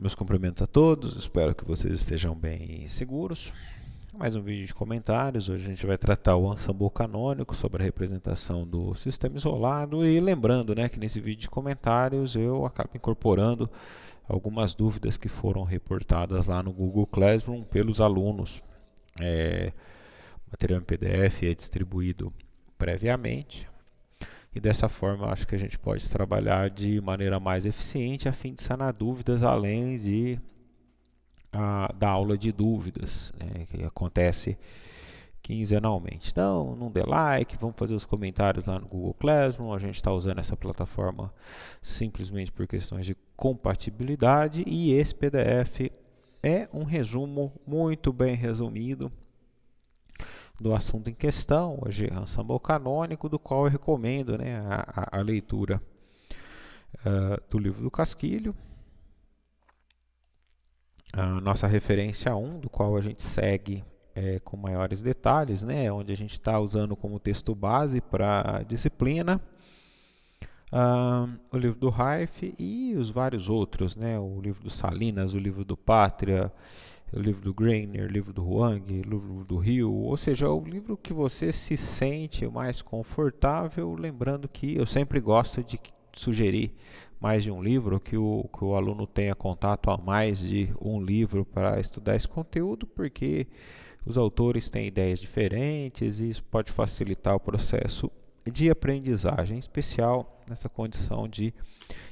Meus cumprimentos a todos, espero que vocês estejam bem seguros. Mais um vídeo de comentários. Hoje a gente vai tratar o ensemble canônico sobre a representação do sistema isolado. E lembrando, né, que nesse vídeo de comentários eu acabo incorporando algumas dúvidas que foram reportadas lá no Google Classroom pelos alunos. O material em PDF é distribuído previamente. E dessa forma, acho que a gente pode trabalhar de maneira mais eficiente a fim de sanar dúvidas, além da aula de dúvidas, né, que acontece quinzenalmente. Então, não dê like, vamos fazer os comentários lá no Google Classroom. A gente está usando essa plataforma simplesmente por questões de compatibilidade, e esse PDF é um resumo muito bem resumido do assunto em questão, hoje é ensemble canônico, do qual eu recomendo, né, a leitura do livro do Casquilho, a nossa referência 1, do qual a gente segue com maiores detalhes, né, onde a gente está usando como texto base para a disciplina, o livro do Reif e os vários outros, né, o livro do Salinas, o livro do Pátria, o livro do Greiner, o livro do Huang, o livro do Hill, ou seja, o livro que você se sente mais confortável, lembrando que eu sempre gosto de sugerir mais de um livro, que o aluno tenha contato a mais de um livro para estudar esse conteúdo, porque os autores têm ideias diferentes e isso pode facilitar o processo de aprendizagem, em especial nessa condição de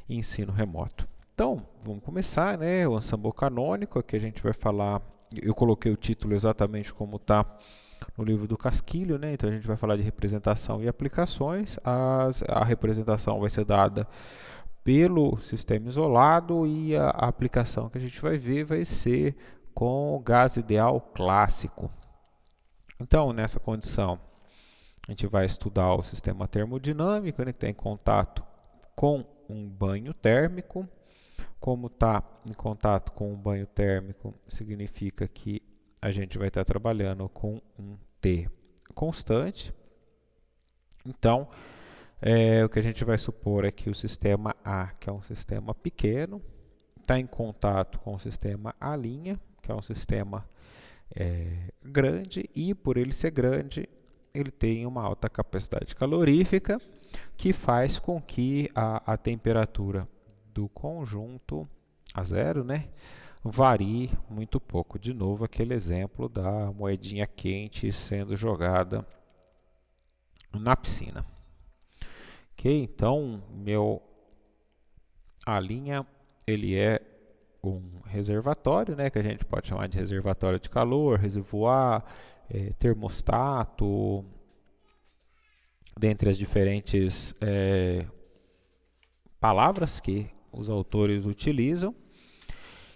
ensino remoto. Então, vamos começar, né? O ensemble canônico, aqui a gente vai falar, eu coloquei o título exatamente como está no livro do Casquilho, né? Então a gente vai falar de representação e aplicações. A representação vai ser dada pelo sistema isolado e a aplicação que a gente vai ver vai ser com o gás ideal clássico. Então, nessa condição, a gente vai estudar o sistema termodinâmico, né, que está em contato com um banho térmico. Como está em contato com um banho térmico, significa que a gente vai estar trabalhando com um T constante. Então, o que a gente vai supor é que o sistema A, que é um sistema pequeno, está em contato com o sistema A', que é um sistema grande, e por ele ser grande, ele tem uma alta capacidade calorífica, que faz com que a temperatura do conjunto a zero, né, varie muito pouco. De novo, aquele exemplo da moedinha quente sendo jogada na piscina. Ok? Então, a linha, ele é um reservatório, né, que a gente pode chamar de reservatório de calor, reservoir, termostato, dentre as diferentes palavras que os autores utilizam.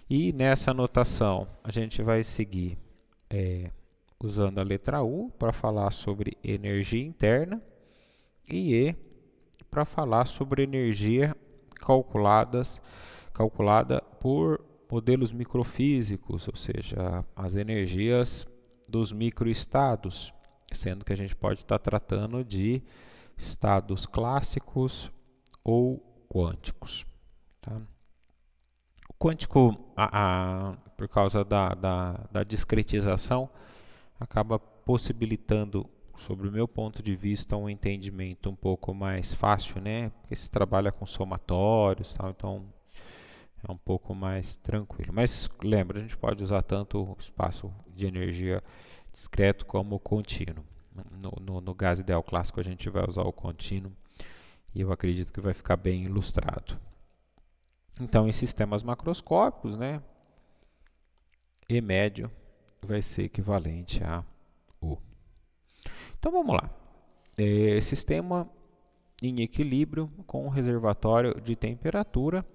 E nessa anotação a gente vai seguir usando a letra U para falar sobre energia interna e E para falar sobre energia calculada por modelos microfísicos, ou seja, as energias dos microestados, sendo que a gente pode estar tratando de estados clássicos ou quânticos. Tá? O quântico, por causa da discretização, acaba possibilitando, sobre o meu ponto de vista, um entendimento um pouco mais fácil, né? Porque se trabalha com somatórios, tal, então é um pouco mais tranquilo. Mas lembra, a gente pode usar tanto o espaço de energia discreto como o contínuo. No gás ideal clássico a gente vai usar o contínuo e eu acredito que vai ficar bem ilustrado. Então, em sistemas macroscópicos, né, E médio vai ser equivalente a U. Então, vamos lá. Sistema em equilíbrio com um reservatório de temperatura,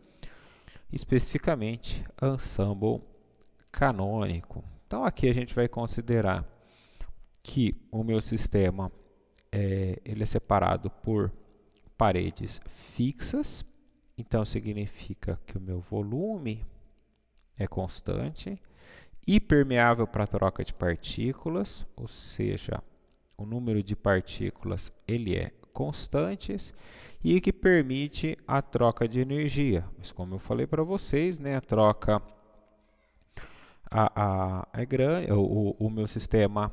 especificamente ensemble canônico. Então, aqui a gente vai considerar que o meu sistema ele é separado por paredes fixas. Então, significa que o meu volume é constante e permeável para troca de partículas, ou seja, o número de partículas ele é constantes e que permite a troca de energia. Mas como eu falei para vocês, né, a troca é grande, o meu sistema,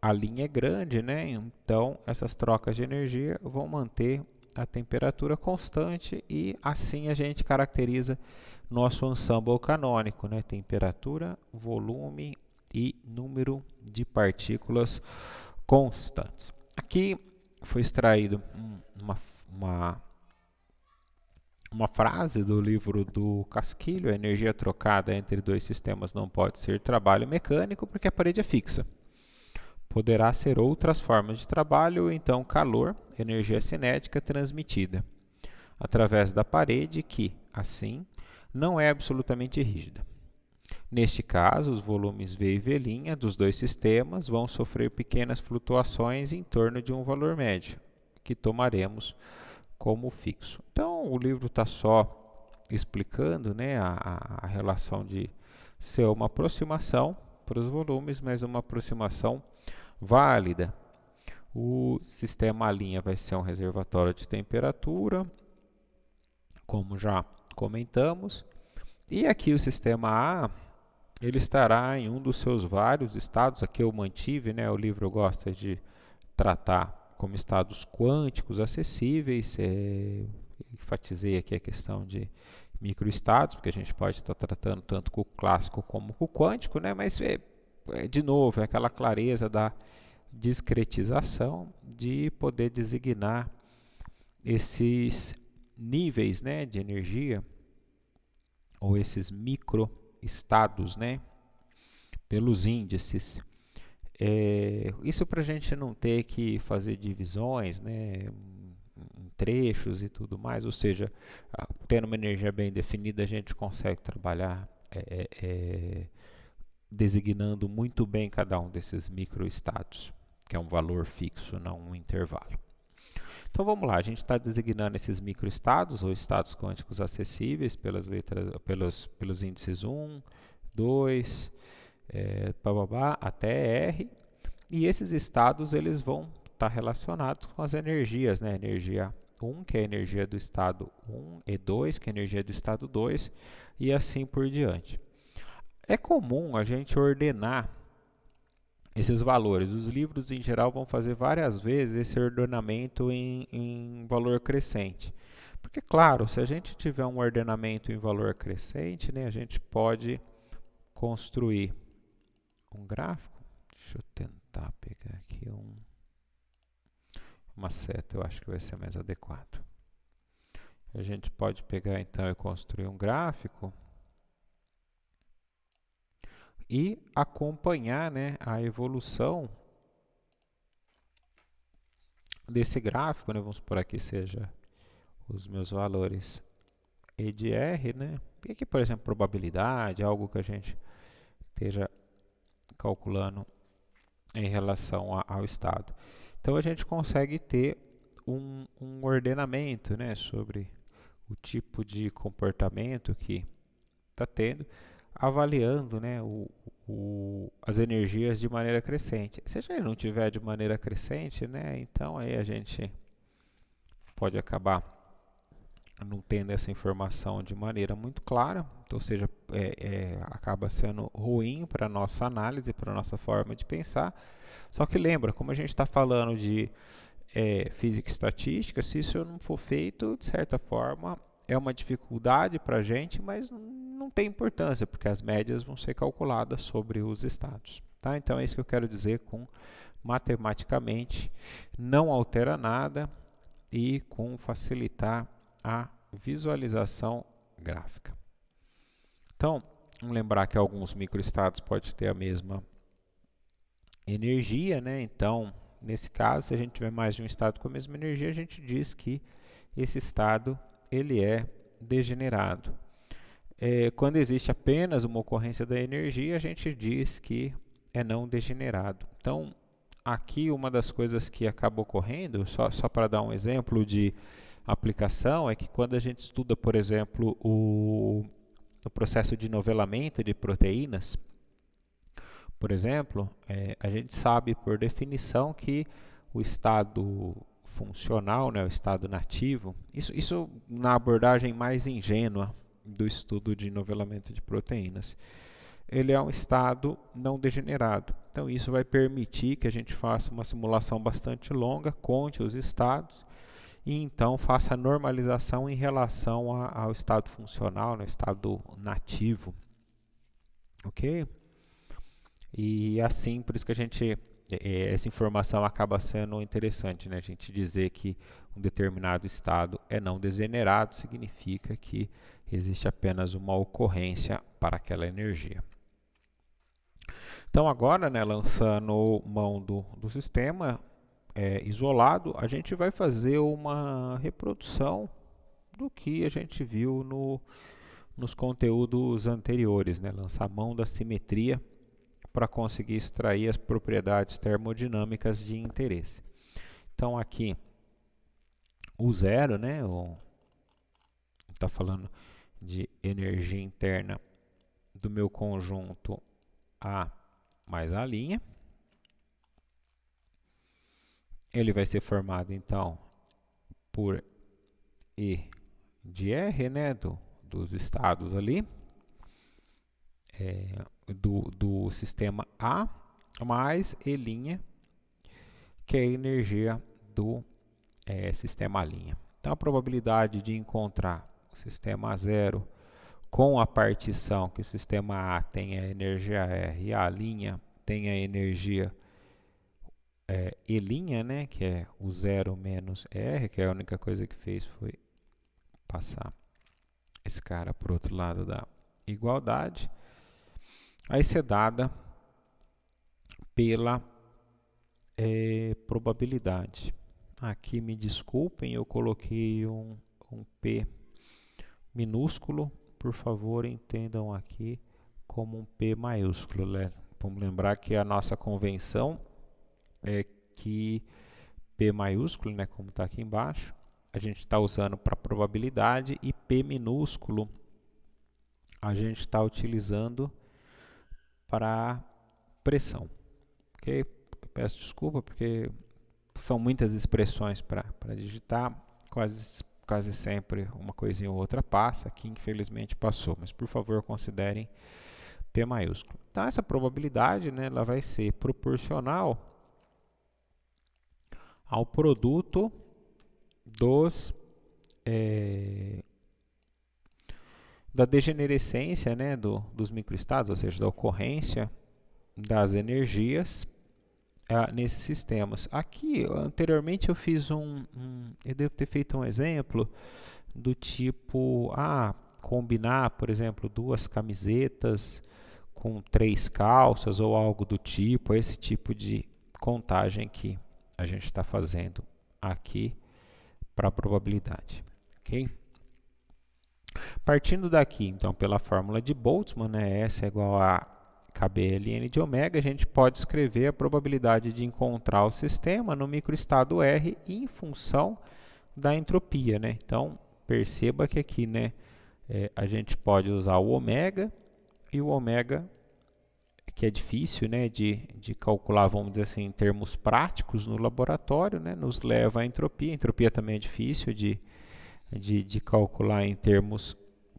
a linha é grande, né? Então essas trocas de energia vão manter a temperatura constante e assim a gente caracteriza nosso ensemble canônico, né? Temperatura, volume e número de partículas constantes. Aqui foi extraído uma frase do livro do Casquilho: a energia trocada entre dois sistemas não pode ser trabalho mecânico porque a parede é fixa. Poderá ser outras formas de trabalho, ou então calor, energia cinética transmitida através da parede que, assim, não é absolutamente rígida. Neste caso, os volumes V e V' dos dois sistemas vão sofrer pequenas flutuações em torno de um valor médio, que tomaremos como fixo. Então, o livro está só explicando, né, a relação de ser uma aproximação para os volumes, mas uma aproximação válida. O sistema A' vai ser um reservatório de temperatura, como já comentamos, e aqui o sistema A, ele estará em um dos seus vários estados. Aqui eu mantive, né, o livro gosta de tratar como estados quânticos acessíveis. Enfatizei aqui a questão de microestados, porque a gente pode estar tratando tanto com o clássico como com o quântico, né? Mas, de novo, é aquela clareza da discretização de poder designar esses níveis, né, de energia, ou esses microestados, né, pelos índices. Isso para a gente não ter que fazer divisões, né, em trechos e tudo mais, ou seja, tendo uma energia bem definida, a gente consegue trabalhar designando muito bem cada um desses microestados, que é um valor fixo, não um intervalo. Então vamos lá, a gente está designando esses microestados ou estados quânticos acessíveis pelos índices 1, 2, até R, e esses estados eles vão estar relacionados com as energias, né? Energia 1, que é a energia do estado 1, e 2, que é a energia do estado 2, e assim por diante. É comum a gente ordenar esses valores. Os livros, em geral, vão fazer várias vezes esse ordenamento em valor crescente. Porque, claro, se a gente tiver um ordenamento em valor crescente, né, a gente pode construir um gráfico. Deixa eu tentar pegar aqui uma seta, eu acho que vai ser mais adequado. A gente pode pegar, então, e construir um gráfico e acompanhar, né, a evolução desse gráfico, né? Vamos supor aqui seja os meus valores E de R, né? E aqui, por exemplo, probabilidade, algo que a gente esteja calculando em relação ao estado. Então a gente consegue ter um ordenamento, né, sobre o tipo de comportamento que está tendo, avaliando, né, as energias de maneira crescente. Se a gente não tiver de maneira crescente, né, então aí a gente pode acabar não tendo essa informação de maneira muito clara, ou seja, acaba sendo ruim para a nossa análise, para a nossa forma de pensar. Só que lembra, como a gente está falando de física e estatística, se isso não for feito, de certa forma, é uma dificuldade para a gente, mas não tem importância, porque as médias vão ser calculadas sobre os estados. Tá? Então é isso que eu quero dizer com matematicamente, não altera nada e com facilitar a visualização gráfica. Então, vamos lembrar que alguns microestados podem ter a mesma energia, né? Então, nesse caso, se a gente tiver mais de um estado com a mesma energia, a gente diz que esse estado ele é degenerado. Quando existe apenas uma ocorrência da energia, a gente diz que é não degenerado. Então, aqui uma das coisas que acaba ocorrendo, só para dar um exemplo de aplicação, é que quando a gente estuda, por exemplo, o processo de nivelamento de proteínas, por exemplo, a gente sabe por definição que o estado funcional, né, o estado nativo, isso na abordagem mais ingênua do estudo de nivelamento de proteínas. Ele é um estado não degenerado. Então, isso vai permitir que a gente faça uma simulação bastante longa, conte os estados e então faça a normalização em relação ao estado funcional, no estado nativo. Ok? E assim, por isso que essa informação acaba sendo interessante, né? A gente dizer que um determinado estado é não degenerado significa que existe apenas uma ocorrência para aquela energia. Então agora, né, lançando mão do sistema isolado, a gente vai fazer uma reprodução do que a gente viu nos conteúdos anteriores, né? Lançar mão da simetria para conseguir extrair as propriedades termodinâmicas de interesse. Então aqui o zero, né, está falando de energia interna do meu conjunto A mais a linha. Ele vai ser formado então por E de R, né, dos estados ali, do sistema A, mais E', que é a energia do sistema A'. Então a probabilidade de encontrar o sistema A0 com a partição que o sistema A tem a energia R e a linha tem a energia E', né, que é o 0 menos R, que é a única coisa que fez foi passar esse cara para o outro lado da igualdade, vai ser dada pela probabilidade. Aqui me desculpem, eu coloquei um P minúsculo, por favor entendam aqui como um P maiúsculo, né? Vamos lembrar que a nossa convenção é que P maiúsculo, né, como está aqui embaixo, a gente está usando para probabilidade, e P minúsculo a gente está utilizando para pressão. Ok? Peço desculpa porque são muitas expressões para digitar, quase sempre uma coisinha ou outra passa, aqui infelizmente passou, mas por favor considerem P maiúsculo. Então essa probabilidade, né, ela vai ser proporcional ao produto da degenerescência, né, dos microestados, ou seja, da ocorrência das energias nesses sistemas. Aqui, anteriormente eu fiz eu devo ter feito um exemplo do tipo, combinar, por exemplo, 2 camisetas com 3 calças ou algo do tipo, esse tipo de contagem que a gente está fazendo aqui para a probabilidade. Ok? Partindo daqui, então, pela fórmula de Boltzmann, né, S é igual a KBln de ômega, a gente pode escrever a probabilidade de encontrar o sistema no microestado R em função da entropia, né? Então, perceba que aqui, né, a gente pode usar o ômega, e o ômega, que é difícil, né, de calcular, vamos dizer assim, em termos práticos no laboratório, né, nos leva à entropia. A entropia também é difícil de calcular em termos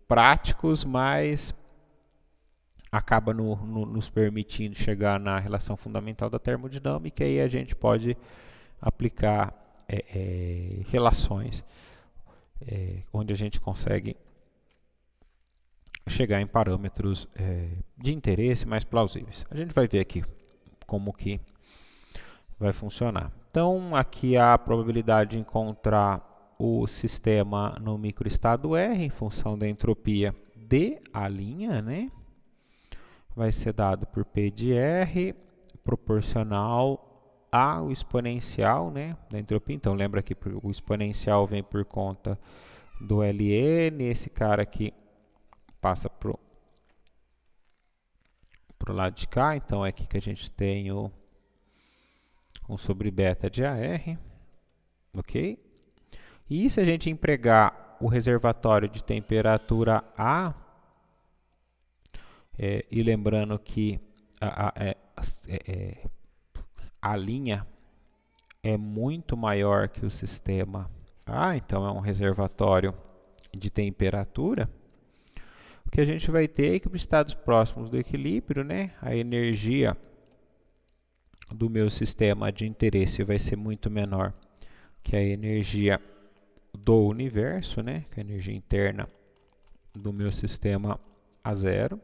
práticos, mas acaba nos permitindo chegar na relação fundamental da termodinâmica, e aí a gente pode aplicar relações onde a gente consegue chegar em parâmetros de interesse mais plausíveis. A gente vai ver aqui como que vai funcionar. Então, aqui há a probabilidade de encontrar o sistema no microestado R em função da entropia de A', né? Vai ser dado por P de R proporcional ao exponencial, né, da entropia. Então, lembra que o exponencial vem por conta do Ln, esse cara aqui passa para o lado de cá, então é aqui que a gente tem um sobre beta de AR, ok? E se a gente empregar o reservatório de temperatura A, e lembrando que a linha é muito maior que o sistema A, então é um reservatório de temperatura, o que a gente vai ter é que para estados próximos do equilíbrio, né, a energia do meu sistema de interesse vai ser muito menor que a energia do universo, né, que é a energia interna do meu sistema A0.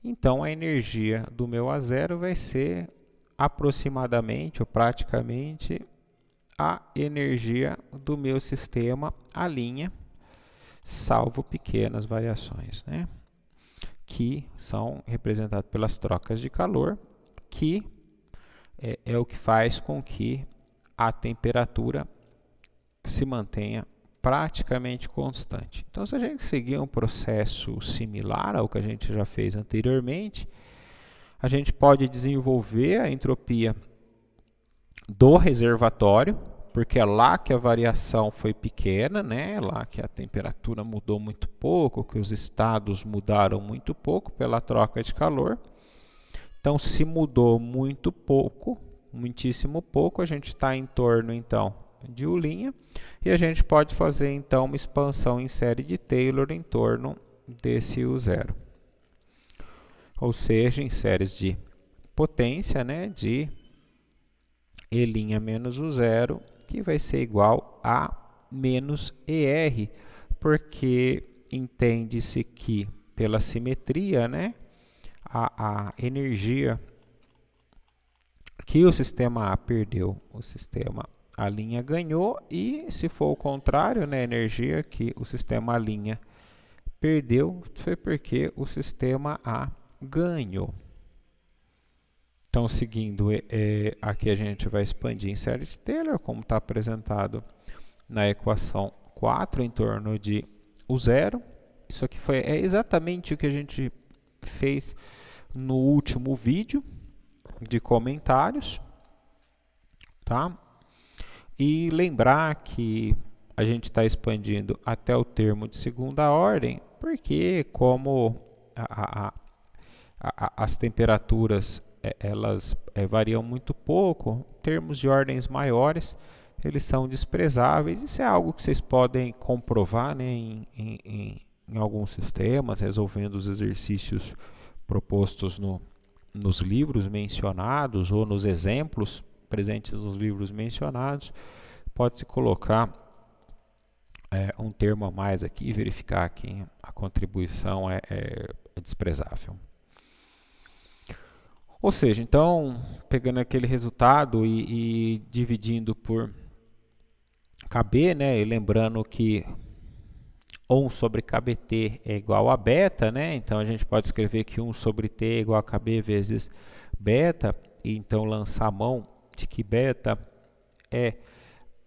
Então, a energia do meu A0 vai ser aproximadamente ou praticamente a energia do meu sistema A', salvo pequenas variações, né? Que são representadas pelas trocas de calor, que é o que faz com que a temperatura se mantenha praticamente constante. Então, se a gente seguir um processo similar ao que a gente já fez anteriormente, a gente pode desenvolver a entropia do reservatório, porque é lá que a variação foi pequena, né? Lá que a temperatura mudou muito pouco, que os estados mudaram muito pouco pela troca de calor. Então, se mudou muito pouco, muitíssimo pouco, a gente está em torno, então, de U', e a gente pode fazer, então, uma expansão em série de Taylor em torno desse U0. Ou seja, em séries de potência, né, de E' menos U0, que vai ser igual a menos ER, porque entende-se que, pela simetria, né, a energia que o sistema A perdeu, o sistema A' ganhou, e se for o contrário, né, a energia que o sistema A' perdeu foi porque o sistema A ganhou. Então, seguindo, aqui a gente vai expandir em série de Taylor, como está apresentado na equação 4, em torno de U0. Isso aqui é exatamente o que a gente fez no último vídeo de comentários, tá? E lembrar que a gente está expandindo até o termo de segunda ordem, porque como as temperaturas elas variam muito pouco, termos de ordens maiores eles são desprezáveis. Isso é algo que vocês podem comprovar, né, em alguns sistemas, resolvendo os exercícios propostos nos livros mencionados ou nos exemplos presentes nos livros mencionados. Pode-se colocar um termo a mais aqui e verificar que a contribuição é desprezável. Ou seja, então, pegando aquele resultado e dividindo por KB, né, e lembrando que 1 sobre KBT é igual a beta, né, então a gente pode escrever que 1 sobre T é igual a KB vezes beta, e então lançar a mão de que beta é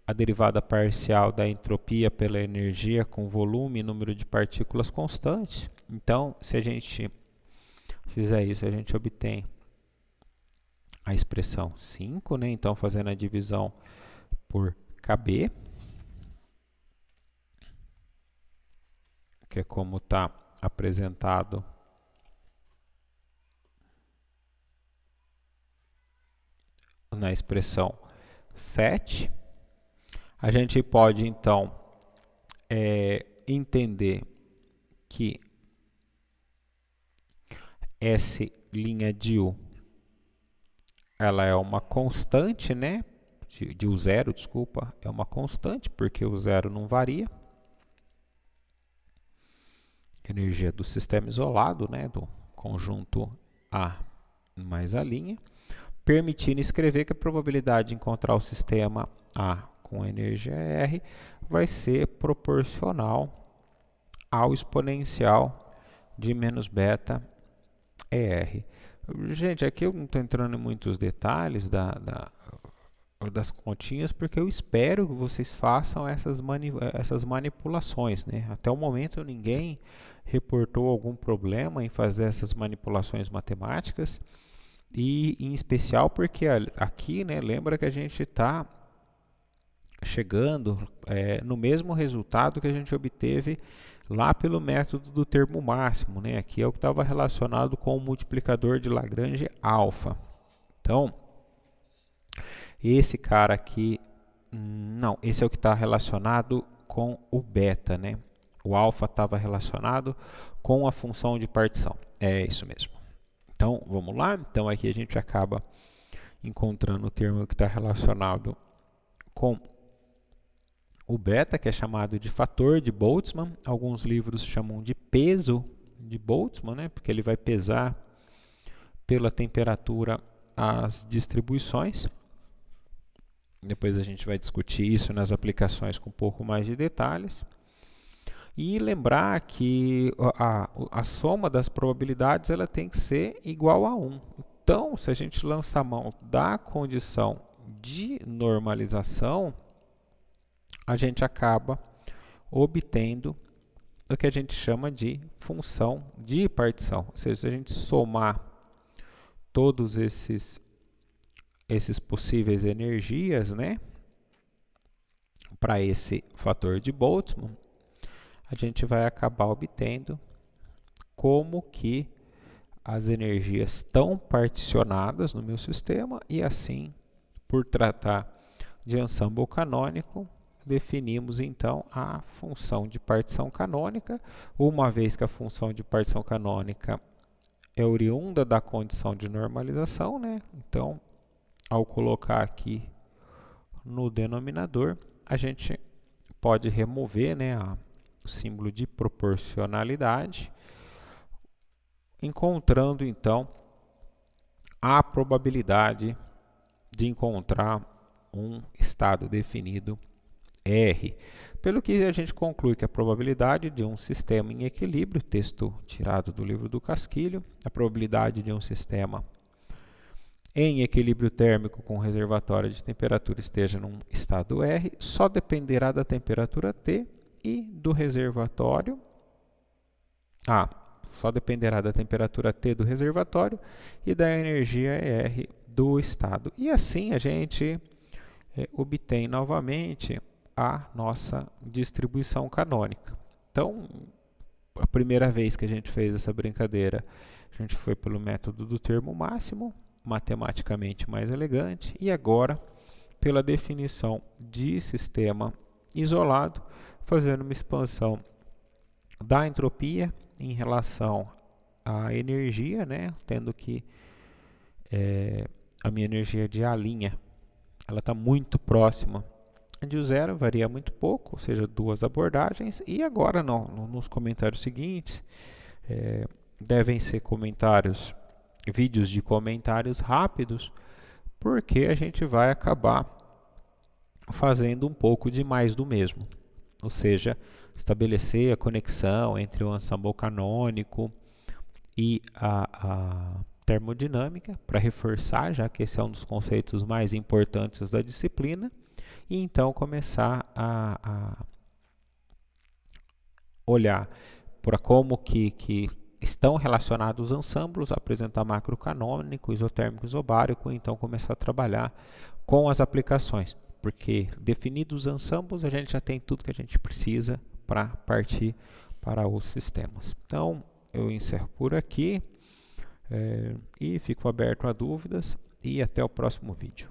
a derivada parcial da entropia pela energia com volume e número de partículas constante. Então, se a gente fizer isso, a gente obtém a expressão 5, né? Então, fazendo a divisão por KB, que é como está apresentado na expressão 7. A gente pode, então, entender que S' de U ela é uma constante, né? De U0, desculpa, é uma constante, porque o zero não varia. Energia do sistema isolado, né? Do conjunto A mais A', permitindo escrever que a probabilidade de encontrar o sistema A com energia R vai ser proporcional ao exponencial de menos beta ER. Gente, aqui eu não estou entrando em muitos detalhes das continhas, porque eu espero que vocês façam essas manipulações, né? Até o momento ninguém reportou algum problema em fazer essas manipulações matemáticas, e em especial porque aqui, né, lembra que a gente está chegando no mesmo resultado que a gente obteve lá pelo método do termo máximo, né? Aqui é o que estava relacionado com o multiplicador de Lagrange alfa. Então, Esse cara aqui, não, esse é o que está relacionado com o beta, né? O alfa estava relacionado com a função de partição. É isso mesmo. Então, vamos lá. Então, aqui a gente acaba encontrando o termo que está relacionado com o beta, que é chamado de fator de Boltzmann. Alguns livros chamam de peso de Boltzmann, né? Porque ele vai pesar pela temperatura as distribuições. Depois a gente vai discutir isso nas aplicações com um pouco mais de detalhes. E lembrar que a soma das probabilidades ela tem que ser igual a 1. Então, se a gente lança a mão da condição de normalização, a gente acaba obtendo o que a gente chama de função de partição. Ou seja, se a gente somar todos esses possíveis energias, né, para esse fator de Boltzmann, a gente vai acabar obtendo como que as energias estão particionadas no meu sistema e assim, por tratar de ensemble canônico, definimos então a função de partição canônica, uma vez que a função de partição canônica é oriunda da condição de normalização, né? Então, ao colocar aqui no denominador, a gente pode remover, né, o símbolo de proporcionalidade, encontrando então a probabilidade de encontrar um estado definido R. Pelo que a gente conclui que a probabilidade de um sistema em equilíbrio, texto tirado do livro do Casquilho, a probabilidade de um sistema em equilíbrio térmico com reservatório de temperatura esteja num estado R, só dependerá da temperatura T e do reservatório. Só dependerá da temperatura T do reservatório e da energia R do estado. E assim a gente obtém novamente a nossa distribuição canônica. Então, a primeira vez que a gente fez essa brincadeira, a gente foi pelo método do termo máximo, matematicamente mais elegante, e agora pela definição de sistema isolado, fazendo uma expansão da entropia em relação à energia, né? Tendo que a minha energia de A', ela está muito próxima de zero, varia muito pouco, ou seja, duas abordagens. E agora, nos comentários seguintes, devem ser vídeos de comentários rápidos, porque a gente vai acabar fazendo um pouco de mais do mesmo. Ou seja, estabelecer a conexão entre o ensemble canônico e a termodinâmica, para reforçar, já que esse é um dos conceitos mais importantes da disciplina, e então começar a olhar para como que estão relacionados os ensembles, apresentar macrocanônico, isotérmico, isobárico, e então começar a trabalhar com as aplicações, porque definidos os ensembles, a gente já tem tudo que a gente precisa para partir para os sistemas. Então, eu encerro por aqui e fico aberto a dúvidas e até o próximo vídeo.